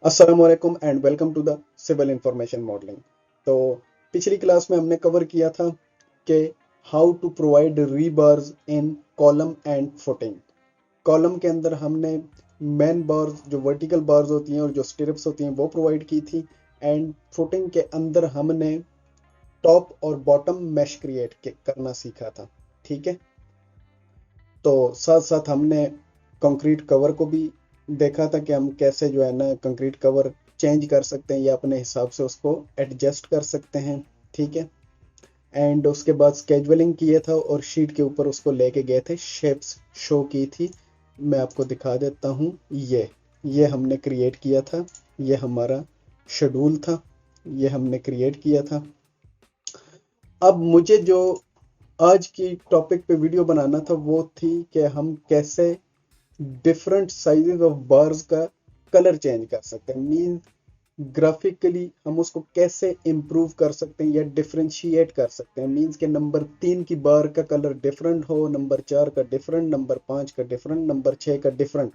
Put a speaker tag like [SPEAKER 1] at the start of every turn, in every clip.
[SPEAKER 1] अस्सलामुअलैकुम and welcome to the civil information modelling. तो पिछली क्लास में हमने कवर किया था कि how to provide rebars in column and footing. Column के अंदर हमने मेन बार्स जो वर्टिकल बार्स होती हैं और जो स्टिरप्स होती हैं वो प्रोवाइड की थी, एंड फुटिंग के अंदर हमने टॉप और बॉटम मैश क्रिएट करना सीखा था। ठीक है, तो साथ साथ हमने कंक्रीट कवर को भी देखा था कि हम कैसे जो है ना कंक्रीट कवर चेंज कर सकते हैं या अपने हिसाब से उसको एडजस्ट कर सकते हैं। ठीक है, एंड उसके बाद स्केजुअलिंग किया था और शीट के ऊपर उसको लेके गए थे, शेप्स शो की थी। मैं आपको दिखा देता हूँ, ये हमने क्रिएट किया था, ये हमारा शेड्यूल था, ये हमने क्रिएट किया था। अब मुझे जो आज की टॉपिक पे वीडियो बनाना था वो थी कि हम कैसे डिफरेंट साइजेस ऑफ बार्स का कलर चेंज कर सकते हैं, मीन ग्राफिकली हम उसको कैसे इम्प्रूव कर सकते हैं या डिफरेंशिएट कर सकते हैं। मीन्स के नंबर 3 की बार का कलर डिफरेंट हो, नंबर 4 का डिफरेंट, नंबर 5 का डिफरेंट, नंबर 6 का डिफरेंट।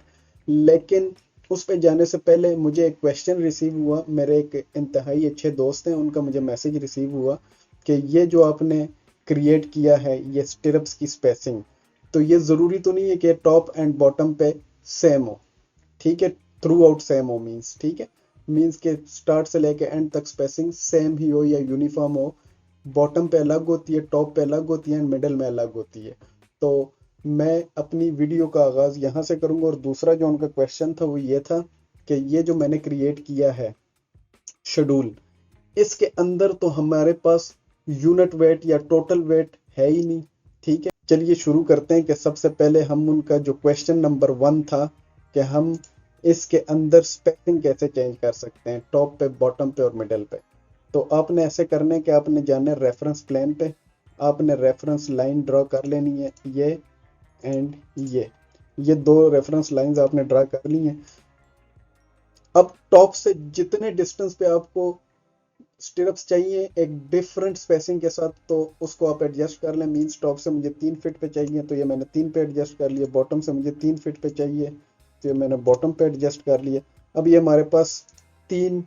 [SPEAKER 1] लेकिन उस पे जाने से पहले मुझे एक क्वेश्चन रिसीव हुआ, मेरे एक इंतहाई अच्छे दोस्त हैं, उनका मुझे मैसेज रिसीव हुआ कि ये जो आपने क्रिएट किया है ये स्टिरप्स की स्पेसिंग, तो ये ज़रूरी तो नहीं है कि टॉप एंड बॉटम पे सेम हो। ठीक है, थ्रू आउट सेम हो मीन्स, ठीक है, मीन्स के स्टार्ट से लेके एंड तक स्पेसिंग सेम ही हो या यूनिफॉर्म हो। बॉटम पे अलग होती है, टॉप पे अलग होती है, मिडल में अलग होती है। तो मैं अपनी वीडियो का आगाज यहाँ से करूंगा। और दूसरा जो उनका क्वेश्चन था वो ये था कि ये जो मैंने क्रिएट किया है शेड्यूल, इसके अंदर तो हमारे पास यूनिट वेट या टोटल वेट है ही नहीं। ठीक है, चलिए शुरू करते हैं कि सबसे पहले हम उनका जो क्वेश्चन नंबर 1 था कि हम इसके अंदर स्पेसिंग कैसे चेंज कर सकते हैं टॉप पे, बॉटम पे और मिडल पे। तो आपने ऐसे करना है कि आपने जाना है रेफरेंस प्लेन पे, आपने रेफरेंस लाइन ड्रॉ कर लेनी है, ये एंड ये दो रेफरेंस लाइंस आपने ड्रा कर ली हैं। अब टॉप से जितने डिस्टेंस पे आपको स्टिरप्स चाहिए एक डिफरेंट स्पेसिंग के साथ, तो उसको आप एडजस्ट कर लें। मीन्स टॉप से मुझे 3 फीट पे चाहिए तो ये मैंने 3 पे एडजस्ट कर लिया, बॉटम से मुझे 3 फीट पे चाहिए तो ये मैंने बॉटम पे एडजस्ट कर लिया। अब ये हमारे पास तीन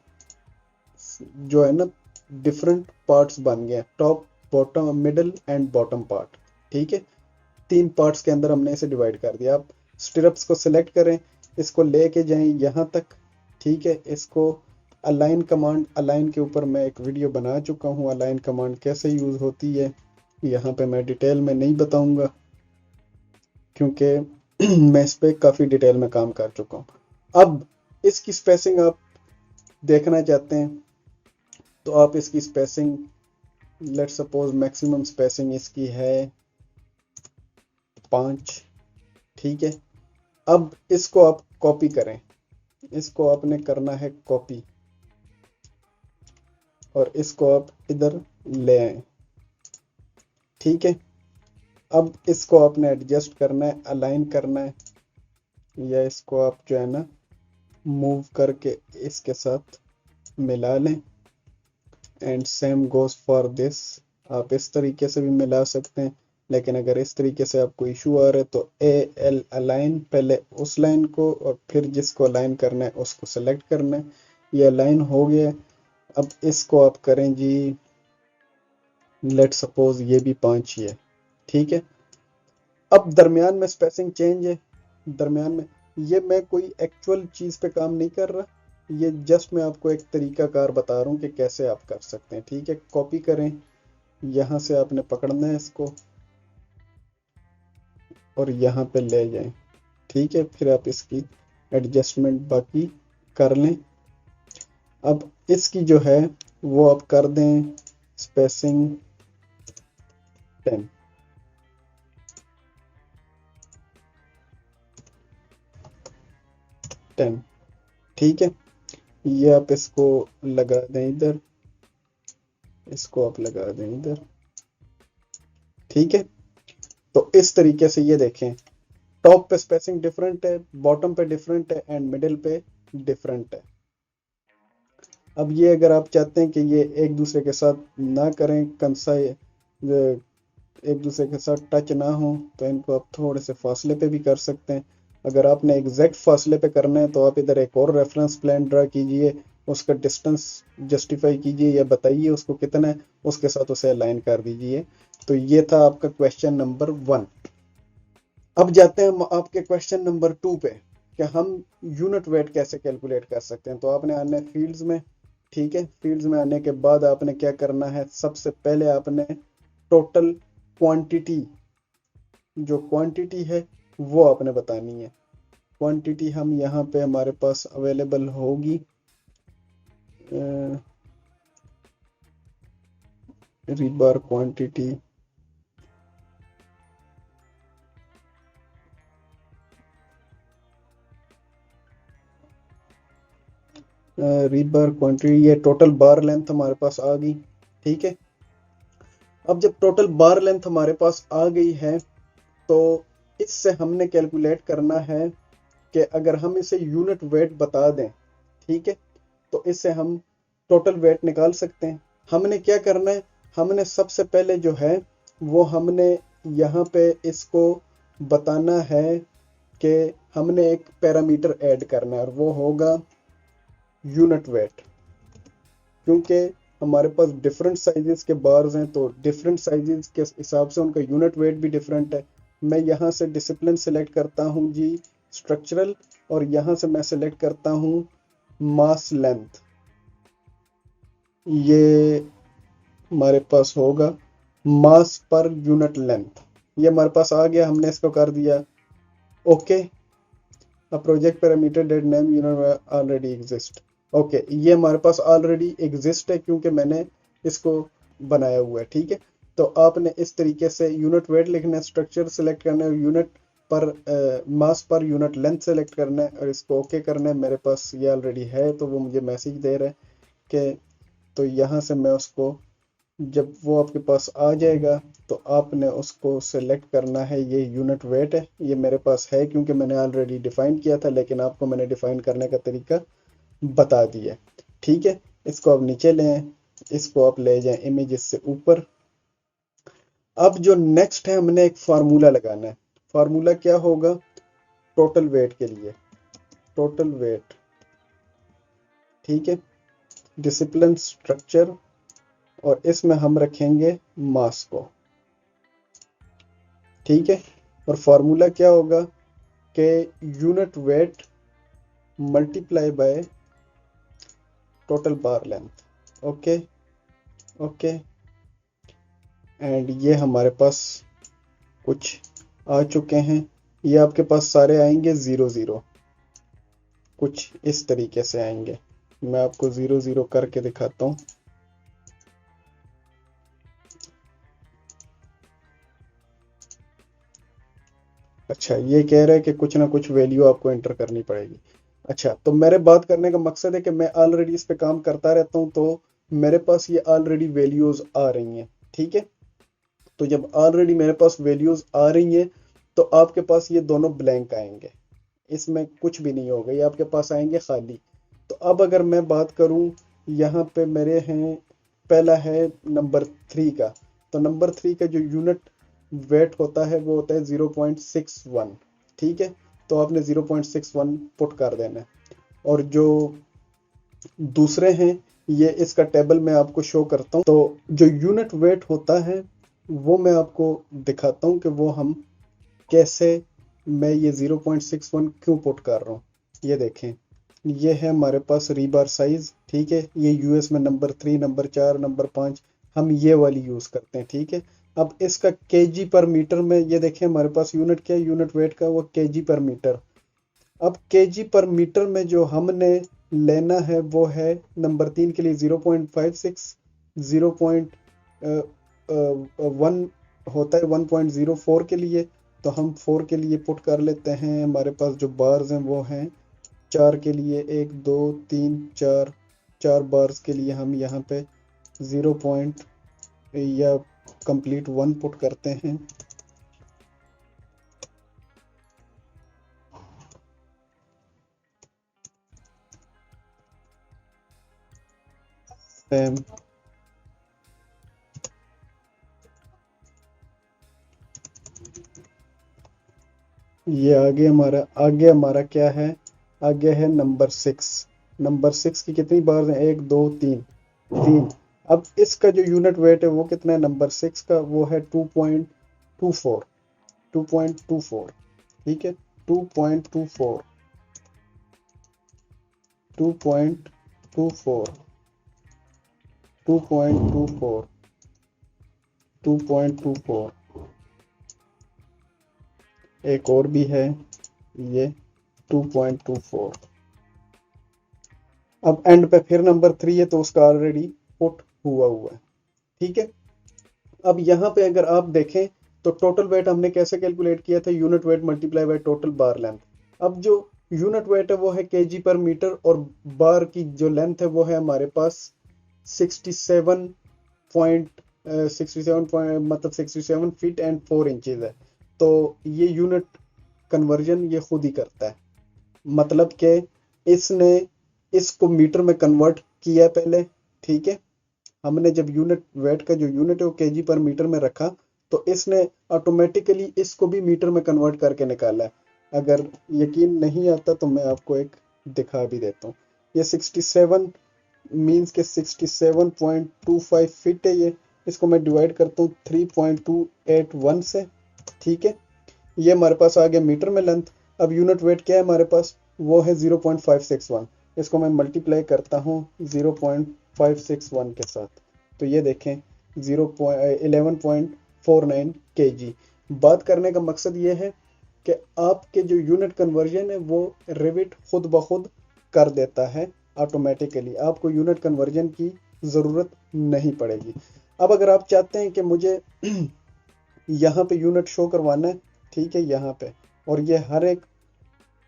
[SPEAKER 1] जो है ना डिफरेंट पार्ट्स बन गए, top, bottom, middle and bottom part. ठीक है, 3 पार्ट्स के अंदर हमने इसे डिवाइड कर दिया। आप स्टिरप्स को सिलेक्ट करें, इसको लेके जाएं यहाँ तक। ठीक है, इसको अलाइन कमांड, अलाइन के ऊपर मैं एक वीडियो बना चुका हूँ, अलाइन कमांड कैसे यूज होती है यहाँ पे मैं डिटेल में नहीं बताऊंगा क्योंकि मैं इस पे काफी डिटेल में काम कर चुका हूँ। अब इसकी स्पेसिंग आप देखना चाहते हैं तो आप इसकी spacing, let suppose maximum spacing इसकी है 5। ठीक है, अब इसको आप कॉपी करें, इसको आपने करना है कॉपी और इसको आप इधर ले आए। ठीक है, अब इसको आपने एडजस्ट करना है, अलाइन करना है, या इसको आप जो है ना मूव करके इसके साथ मिला लें। And same goes for this, आप इस तरीके से भी मिला सकते हैं। लेकिन अगर इस तरीके से आपको इशू आ रहा है तो ए एल अलाइन, पहले उस लाइन को और फिर जिसको अलाइन करना है उसको सेलेक्ट करना है। ये अलाइन हो गया। अब इसको आप करें जी, लेट सपोज ये भी 5 ही है। ठीक है, अब दरमियान में स्पेसिंग चेंज है, दरमियान में ये मैं कोई एक्चुअल चीज़ पे काम नहीं कर रहा, ये जस्ट मैं आपको एक तरीका कार बता रहा हूँ कि कैसे आप कर सकते हैं। ठीक है, कॉपी करें, यहाँ से आपने पकड़ना है इसको और यहाँ पे ले जाएं। ठीक है, फिर आप इसकी एडजस्टमेंट बाकी कर लें। अब इसकी जो है वो आप कर दें स्पेसिंग 10। ठीक है, ये आप इसको लगा दें इधर, इसको आप लगा दें इधर। ठीक है, तो इस तरीके से ये देखें, टॉप पे स्पेसिंग डिफरेंट है, बॉटम पे डिफरेंट है एंड मिडिल पे डिफरेंट है। अब ये अगर आप चाहते हैं कि ये एक दूसरे के साथ ना करें, कंसा एक दूसरे के साथ टच ना हो, तो इनको आप थोड़े से फासले पे भी कर सकते हैं। अगर आपने एग्जैक्ट फासले पे करना है तो आप इधर एक और रेफरेंस प्लेन ड्रा कीजिए, उसका डिस्टेंस जस्टिफाई कीजिए या बताइए उसको कितना है, उसके साथ उसे अलाइन कर दीजिए। तो ये था आपका क्वेश्चन नंबर 1। अब जाते हैं हम आपके क्वेश्चन नंबर 2 पे कि हम यूनिट वेट कैसे कैलकुलेट कर सकते हैं। तो आपने आना है फील्ड्स में, ठीक है। फील्ड्स में आने के बाद आपने क्या करना है, सबसे पहले आपने टोटल क्वांटिटी, जो क्वांटिटी है वो आपने बतानी है। क्वांटिटी हम यहाँ पे हमारे पास अवेलेबल होगी, रिबार क्वांटिटी, रिबार क्वांटिटी, ये टोटल बार लेंथ हमारे पास आ गई, ठीक है। अब जब टोटल बार लेंथ हमारे पास आ गई है तो इससे हमने कैलकुलेट करना है कि अगर हम इसे यूनिट वेट बता दें, ठीक है, तो इससे हम टोटल वेट निकाल सकते हैं। हमने क्या करना है, हमने सबसे पहले जो है वो हमने यहाँ पे इसको बताना है कि हमने एक पैरामीटर ऐड करना है और वो होगा यूनिट वेट। क्योंकि हमारे पास डिफरेंट साइजेस के बार्स हैं तो डिफरेंट साइजेस के हिसाब से उनका यूनिट वेट भी डिफरेंट है। मैं यहाँ से डिसिप्लिन सेलेक्ट करता हूँ जी, स्ट्रक्चरल, और यहाँ से मैं सेलेक्ट करता हूँ मास लेंथ। ये हमारे पास होगा मास पर यूनिट लेंथ। ये हमारे पास आ गया, हमने इसको कर दिया okay. A project parameter that name already exist। Okay, ये हमारे पास ऑलरेडी एग्जिस्ट है क्योंकि मैंने इसको बनाया हुआ है, ठीक है। तो आपने इस तरीके से यूनिट वेट लिखना है, स्ट्रक्चर सेलेक्ट करना है, यूनिट पर मास पर यूनिट लेंथ सेलेक्ट करना है और इसको ओके करना है। मेरे पास ये ऑलरेडी है तो वो मुझे मैसेज दे रहा है कि, तो यहाँ से मैं उसको, जब वो आपके पास आ जाएगा तो आपने उसको सेलेक्ट करना है। ये यूनिट वेट है, ये मेरे पास है क्योंकि मैंने ऑलरेडी डिफाइन किया था, लेकिन आपको मैंने डिफाइन करने का तरीका बता दिया, ठीक है। इसको आप नीचे ले आए, इसको आप ले जाएं इमेजेस से ऊपर। अब जो नेक्स्ट है, हमने एक फार्मूला लगाना है। फार्मूला क्या होगा, टोटल वेट के लिए, टोटल वेट, ठीक है, डिसिप्लिन स्ट्रक्चर, और इसमें हम रखेंगे मास को, ठीक है। और फार्मूला क्या होगा कि unit weight multiply by total bar length, okay okay. And ये हमारे पास कुछ आ चुके हैं, ये आपके पास सारे आएंगे 0 0, कुछ इस तरीके से आएंगे। मैं आपको 0 0 करके दिखाता हूँ। अच्छा, ये कह रहा है कि कुछ ना कुछ वैल्यू आपको एंटर करनी पड़ेगी। अच्छा, तो मेरे बात करने का मकसद है कि मैं ऑलरेडी इस पे काम करता रहता हूँ तो मेरे पास ये ऑलरेडी वैल्यूज आ रही हैं, ठीक है। तो जब ऑलरेडी मेरे पास वैल्यूज आ रही हैं तो आपके पास ये दोनों ब्लैंक आएंगे, इसमें कुछ भी नहीं होगा, ये आपके पास आएंगे खाली। तो अब अगर मैं बात करूं, यहाँ पे मेरे हैं, पहला है नंबर 3 का। तो नंबर 3 का जो यूनिट वेट होता है वो होता है 0.61, ठीक है। तो आपने 0.61 पुट कर देना है। और जो दूसरे हैं, ये इसका टेबल मैं आपको शो करता हूँ। तो जो यूनिट वेट होता है वो मैं आपको दिखाता हूँ कि वो हम कैसे, मैं ये 0.61 क्यों पुट कर रहा हूँ। ये देखें, ये है हमारे पास रीबार साइज, ठीक है। ये यूएस में नंबर 3, नंबर 4, नंबर 5 हम ये वाली यूज करते हैं, ठीक है। अब इसका केजी पर मीटर में, ये देखें हमारे पास यूनिट क्या है, यूनिट वेट का, वो केजी पर मीटर। अब केजी पर मीटर में जो हमने लेना है वो है नंबर 3 के लिए 0.56, 0.1 होता है 1.04 के लिए। तो हम 4 के लिए पुट कर लेते हैं। हमारे पास जो बार्स हैं वो हैं 4 के लिए, 1 2 3 4, 4 बार्स के लिए हम यहाँ पे 0 पॉइंट या कंप्लीट 1 पुट करते हैं। सेम, ये आगे हमारा क्या है, आगे है नंबर 6। नंबर 6 की कितनी बार है, 1 2 3, 3। अब इसका जो यूनिट वेट है वो कितना है, नंबर 6 का वो है 2.24, 2.24। ठीक है, 2.24, 2.24, 2.24, 2.24। एक और भी है ये 2.24। अब एंड पे फिर नंबर 3 है तो उसका ऑलरेडी पुट हुआ है। ठीक है, अब यहाँ पे अगर आप देखें तो टोटल वेट हमने कैसे कैलकुलेट किया था, unit weight multiply by total bar length. अब जो यूनिट वेट है वो है केजी पर मीटर, और बार की जो लेंथ है वो है हमारे पास 67 पॉइंट 67 पॉइंट मतलब 67 फीट एंड 4 इंचेज है। तो ये यूनिट कन्वर्जन ये खुद ही करता है, मतलब कि इसने इसको मीटर में कन्वर्ट किया पहले। ठीक है, हमने जब यूनिट वेट का जो यूनिट है वो केजी पर मीटर में रखा, तो इसने ऑटोमेटिकली इसको भी मीटर में कन्वर्ट करके निकाला है। अगर यकीन नहीं आता तो मैं आपको एक दिखा भी देता हूँ। ये 67 मीन्स के 67.25 फीट है ये। इसको मैं डिवाइड करता हूँ 3.281 से। ठीक है, ये हमारे पास आ गया मीटर में लेंथ। अब यूनिट वेट क्या है हमारे पास, वो है 0.561। इसको मैं मल्टीप्लाई करता हूँ 0.561 के साथ, तो ये देखें 11.49 kg। बात करने का मकसद ये है कि आपके जो यूनिट कन्वर्जन है वो रिविट खुद ब खुद कर देता है ऑटोमेटिकली, आपको यूनिट कन्वर्जन की ज़रूरत नहीं पड़ेगी। अब अगर आप चाहते हैं कि मुझे यहाँ पे यूनिट शो करवाना है, ठीक है, यहाँ पे, और ये हर एक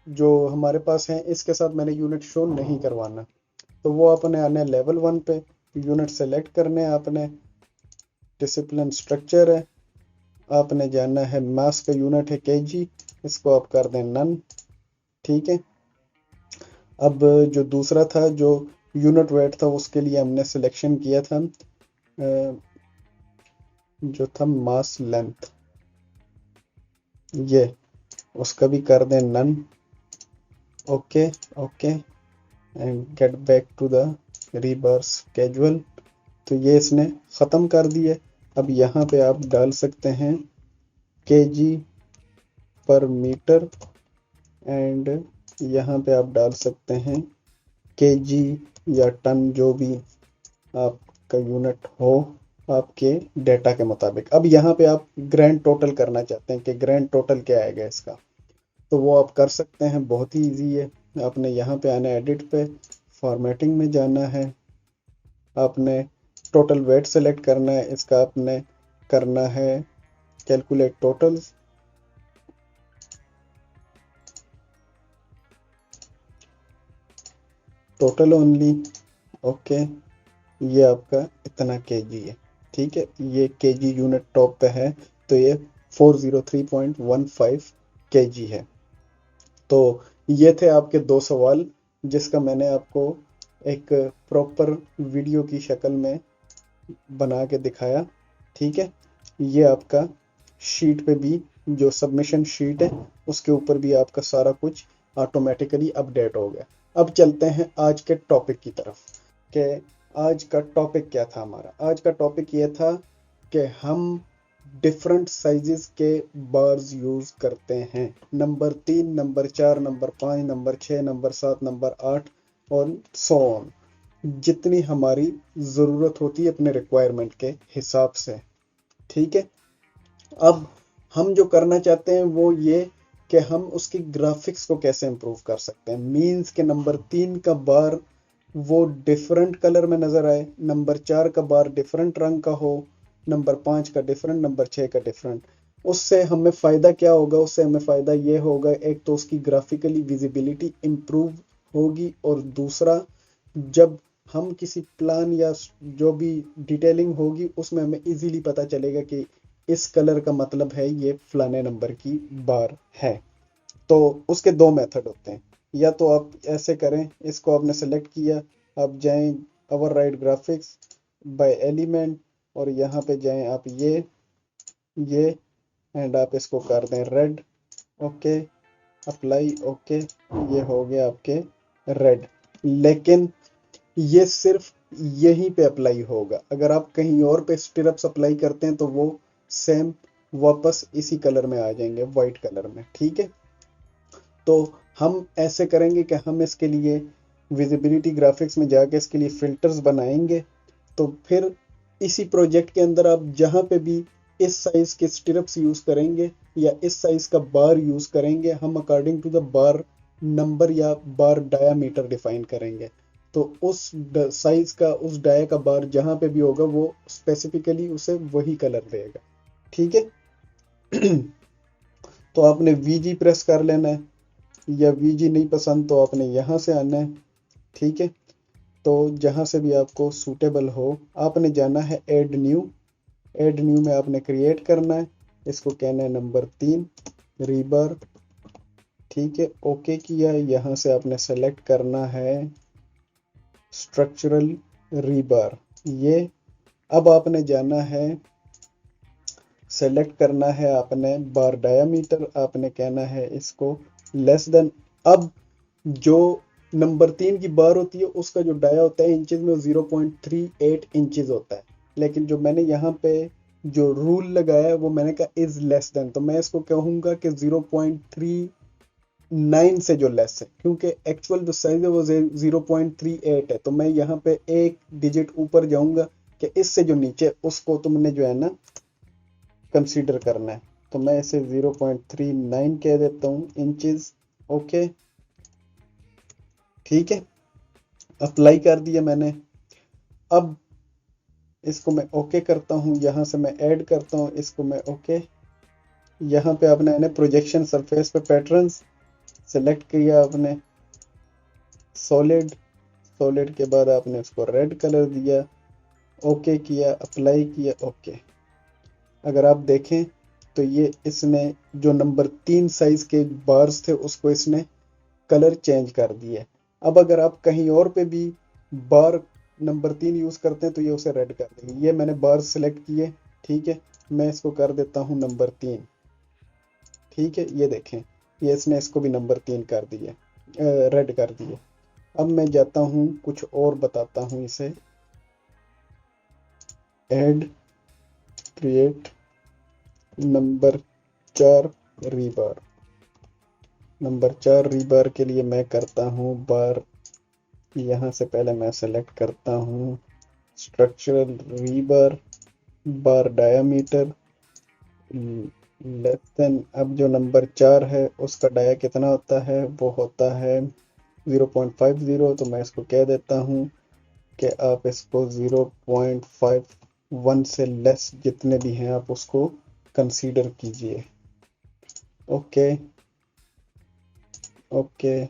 [SPEAKER 1] जो हमारे पास है इसके साथ मैंने यूनिट शो नहीं करवाना, तो वो अपने आने लेवल 1 पे, यूनिट सेलेक्ट करने हैं आपने, डिसिप्लिन स्ट्रक्चर है, आपने जाना है मास का यूनिट है केजी, इसको आप कर दें नन। ठीक है, अब जो दूसरा था जो यूनिट वेट था उसके लिए हमने सिलेक्शन किया था जो था मास लेंथ, ये उसका भी कर दें none. Okay, okay, and get back to the reverse casual. तो ये इसने ख़त्म कर दिया। अब यहाँ पे आप डाल सकते हैं केजी पर मीटर, एंड यहाँ पे आप डाल सकते हैं केजी या टन, जो भी आपका यूनिट हो आपके डेटा के मुताबिक। अब यहाँ पे आप ग्रैंड टोटल करना चाहते हैं कि ग्रैंड टोटल क्या आएगा इसका, तो वो आप कर सकते हैं, बहुत ही इजी है। आपने यहाँ पे आना है, एडिट पे, फॉर्मेटिंग में जाना है, आपने टोटल वेट सेलेक्ट करना है, इसका आपने करना है calculate totals. Total only, okay, ये आपका इतना केजी है। ठीक है, ये केजी यूनिट टॉप पे है, तो ये 403.15 केजी है। तो ये थे आपके दो सवाल जिसका मैंने आपको एक प्रॉपर वीडियो की शक्ल में बना के दिखाया। ठीक है, ये आपका शीट पे भी जो सबमिशन शीट है उसके ऊपर भी आपका सारा कुछ ऑटोमेटिकली अपडेट हो गया। अब चलते हैं आज के टॉपिक की तरफ कि आज का टॉपिक क्या था हमारा। आज का टॉपिक ये था कि हम डिफरेंट साइजेस के बार्स यूज करते हैं, number 3, number 4, number 5, number 6, number 7, number 8 और सो ऑन, जितनी हमारी ज़रूरत होती है अपने रिक्वायरमेंट के हिसाब से। ठीक है, अब हम जो करना चाहते हैं वो ये कि हम उसकी ग्राफिक्स को कैसे इम्प्रूव कर सकते हैं। मीन्स के नंबर 3 का बार वो डिफरेंट कलर में नज़र आए, नंबर 4 का बार डिफरेंट रंग का हो, नंबर 5 का डिफरेंट, नंबर 6 का डिफरेंट। उससे हमें फ़ायदा क्या होगा, उससे हमें फ़ायदा ये होगा, एक तो उसकी ग्राफिकली विजिबिलिटी इम्प्रूव होगी, और दूसरा जब हम किसी प्लान या जो भी डिटेलिंग होगी उसमें हमें इजीली पता चलेगा कि इस कलर का मतलब है ये फलाने नंबर की बार है। तो उसके दो मेथड होते हैं, या तो आप ऐसे करें, इसको आपने सेलेक्ट किया, आप जाएं ओवरराइड ग्राफिक्स बाय एलिमेंट, और यहाँ पे जाएं आप ये एंड आप इसको कर दें रेड। ओके, अप्लाई, ओके, ये हो गया आपके रेड। लेकिन ये सिर्फ यहीं पे अप्लाई होगा, अगर आप कहीं और पे स्टिरप्स अप्लाई करते हैं तो वो सेम वापस इसी कलर में आ जाएंगे, वाइट कलर में। ठीक है, तो हम ऐसे करेंगे कि हम इसके लिए विजिबिलिटी ग्राफिक्स में जाके इसके लिए फिल्टर्स बनाएंगे। तो फिर इसी प्रोजेक्ट के अंदर आप जहाँ पे भी इस साइज के स्टिरप्स यूज करेंगे या इस साइज का बार यूज करेंगे, हम according to the bar number या बार डायामीटर डिफाइन करेंगे। तो उस साइज का, उस डाया का बार जहाँ पे भी होगा वो स्पेसिफिकली उसे वही कलर देगा। ठीक है। तो आपने वीजी प्रेस कर लेना है, या वीजी नहीं पसंद तो आपने यहाँ से आना है। ठीक है, तो जहाँ से भी आपको सूटेबल हो आपने जाना है ऐड न्यू। ऐड न्यू में आपने क्रिएट करना है, इसको कहना है नंबर 3 रीबर। ठीक है, ओके किया। यहाँ से आपने सेलेक्ट करना है स्ट्रक्चरल रीबार। ये अब आपने जाना है, सेलेक्ट करना है आपने बार डायामीटर, आपने कहना है इसको लेस देन। अब जो नंबर 3 की बार होती है उसका जो डाया होता है इंचेस में 0.38 इंचेस होता है, लेकिन जो मैंने यहाँ पे जो रूल लगाया है वो मैंने कहा इज लेस देन, तो मैं इसको कहूंगा कि 0.39 से जो लेस है, क्योंकि एक्चुअल जो साइज है वो 0.38 है। तो मैं यहाँ पे एक डिजिट ऊपर जाऊंगा कि इससे जो नीचे उसको तुमने जो है ना कंसीडर करना है। तो मैं इसे 0.39 कह देता हूँ इंचेस। ओके, ठीक है, अप्लाई कर दिया मैंने। अब इसको मैं ओके करता हूँ, यहाँ से मैं ऐड करता हूँ, इसको मैं ओके। यहाँ पे आपने प्रोजेक्शन सरफेस पे पैटर्न्स सेलेक्ट किया, आपने सॉलिड। सॉलिड के बाद आपने उसको रेड कलर दिया, ओके किया, अप्लाई किया, ओके। अगर आप देखें तो ये इसने जो नंबर 3 साइज के बार्स थे उसको इसने कलर चेंज कर दिए। अब अगर आप कहीं और पे भी बार नंबर 3 यूज करते हैं तो ये उसे रेड कर देंगे। ये मैंने बार सेलेक्ट किए। ठीक है, मैं इसको कर देता हूँ नंबर 3। ठीक है, ये देखें, ये इसने इसको भी नंबर 3 कर दिए, रेड कर दिए। अब मैं जाता हूँ कुछ और बताता हूँ इसे। Add create number 4 rebar. Number 4 rebar के लिए मैं करता हूँ बार, यहाँ से पहले मैं सेलेक्ट करता हूँ स्ट्रक्चरल रीबार, बार डायामीटर लेस देन। अब जो नंबर 4 है उसका डाया कितना होता है, वो होता है 0.50। तो मैं इसको कह देता हूँ कि आप इसको 0.51 से लेस जितने भी हैं आप उसको कंसीडर कीजिए। ओके, ओके,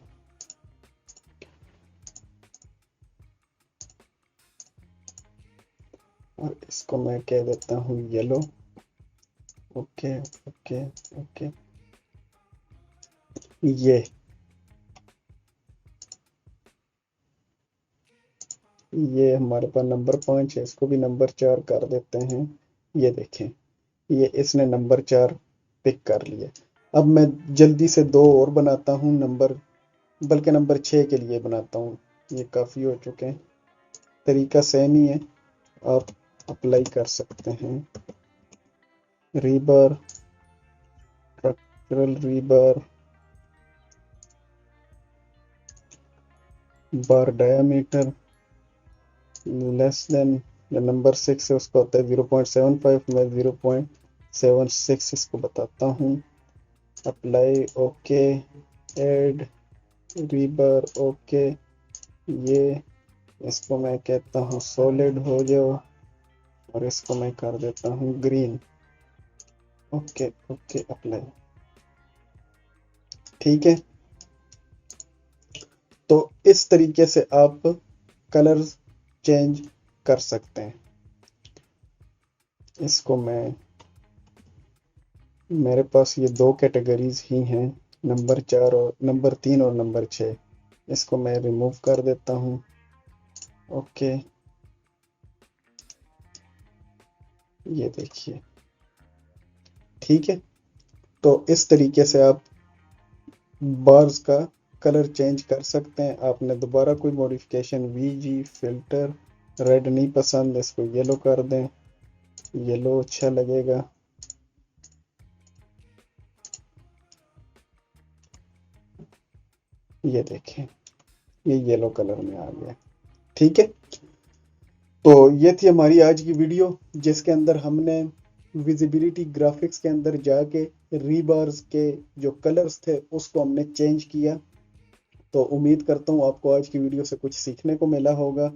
[SPEAKER 1] और इसको मैं कह देता हूँ येलो। ओके, ओके, ओके, ये हमारे पास नंबर 5 है, इसको भी नंबर 4 कर देते हैं। ये देखें, ये इसने नंबर 4 पिक कर लिया। अब मैं जल्दी से दो और बनाता हूँ नंबर, बल्कि नंबर 6 के लिए बनाता हूँ। ये काफ़ी हो चुके हैं, तरीका सेम ही है, आप अप्लाई कर सकते हैं। रीबर, स्ट्रक्चरल रीबर, बार डायामीटर लेस देन। नंबर 6 है उसका होता है 0.75, मैं 0.76 इसको बताता हूँ। Apply, okay, add rebar, okay. ये इसको मैं कहता हूँ सॉलिड हो जाओ, और इसको मैं कर देता हूँ ग्रीन। Okay, okay, apply. ठीक है, तो इस तरीके से आप कलर्स चेंज कर सकते हैं। इसको मैं, मेरे पास ये दो कैटेगरीज ही हैं, नंबर 4 और नंबर 3 और नंबर 6। इसको मैं रिमूव कर देता हूँ। ओके, ये देखिए, ठीक है। तो इस तरीके से आप बार्स का कलर चेंज कर सकते हैं। आपने दोबारा कोई मॉडिफिकेशन, वीजी फिल्टर, रेड नहीं पसंद, इसको येलो कर दें, येलो अच्छा लगेगा। ये देखें, ये येलो कलर में आ गया। ठीक है, तो ये थी हमारी आज की वीडियो जिसके अंदर हमने विजिबिलिटी ग्राफिक्स के अंदर जाके रीबार्स के जो कलर्स थे उसको हमने चेंज किया। तो उम्मीद करता हूँ आपको आज की वीडियो से कुछ सीखने को मिला होगा।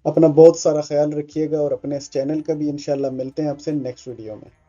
[SPEAKER 1] अपना बहुत सारा ख्याल रखिएगा और अपने इस चैनल का भी। इंशाल्लाह मिलते हैं आपसे नेक्स्ट वीडियो में।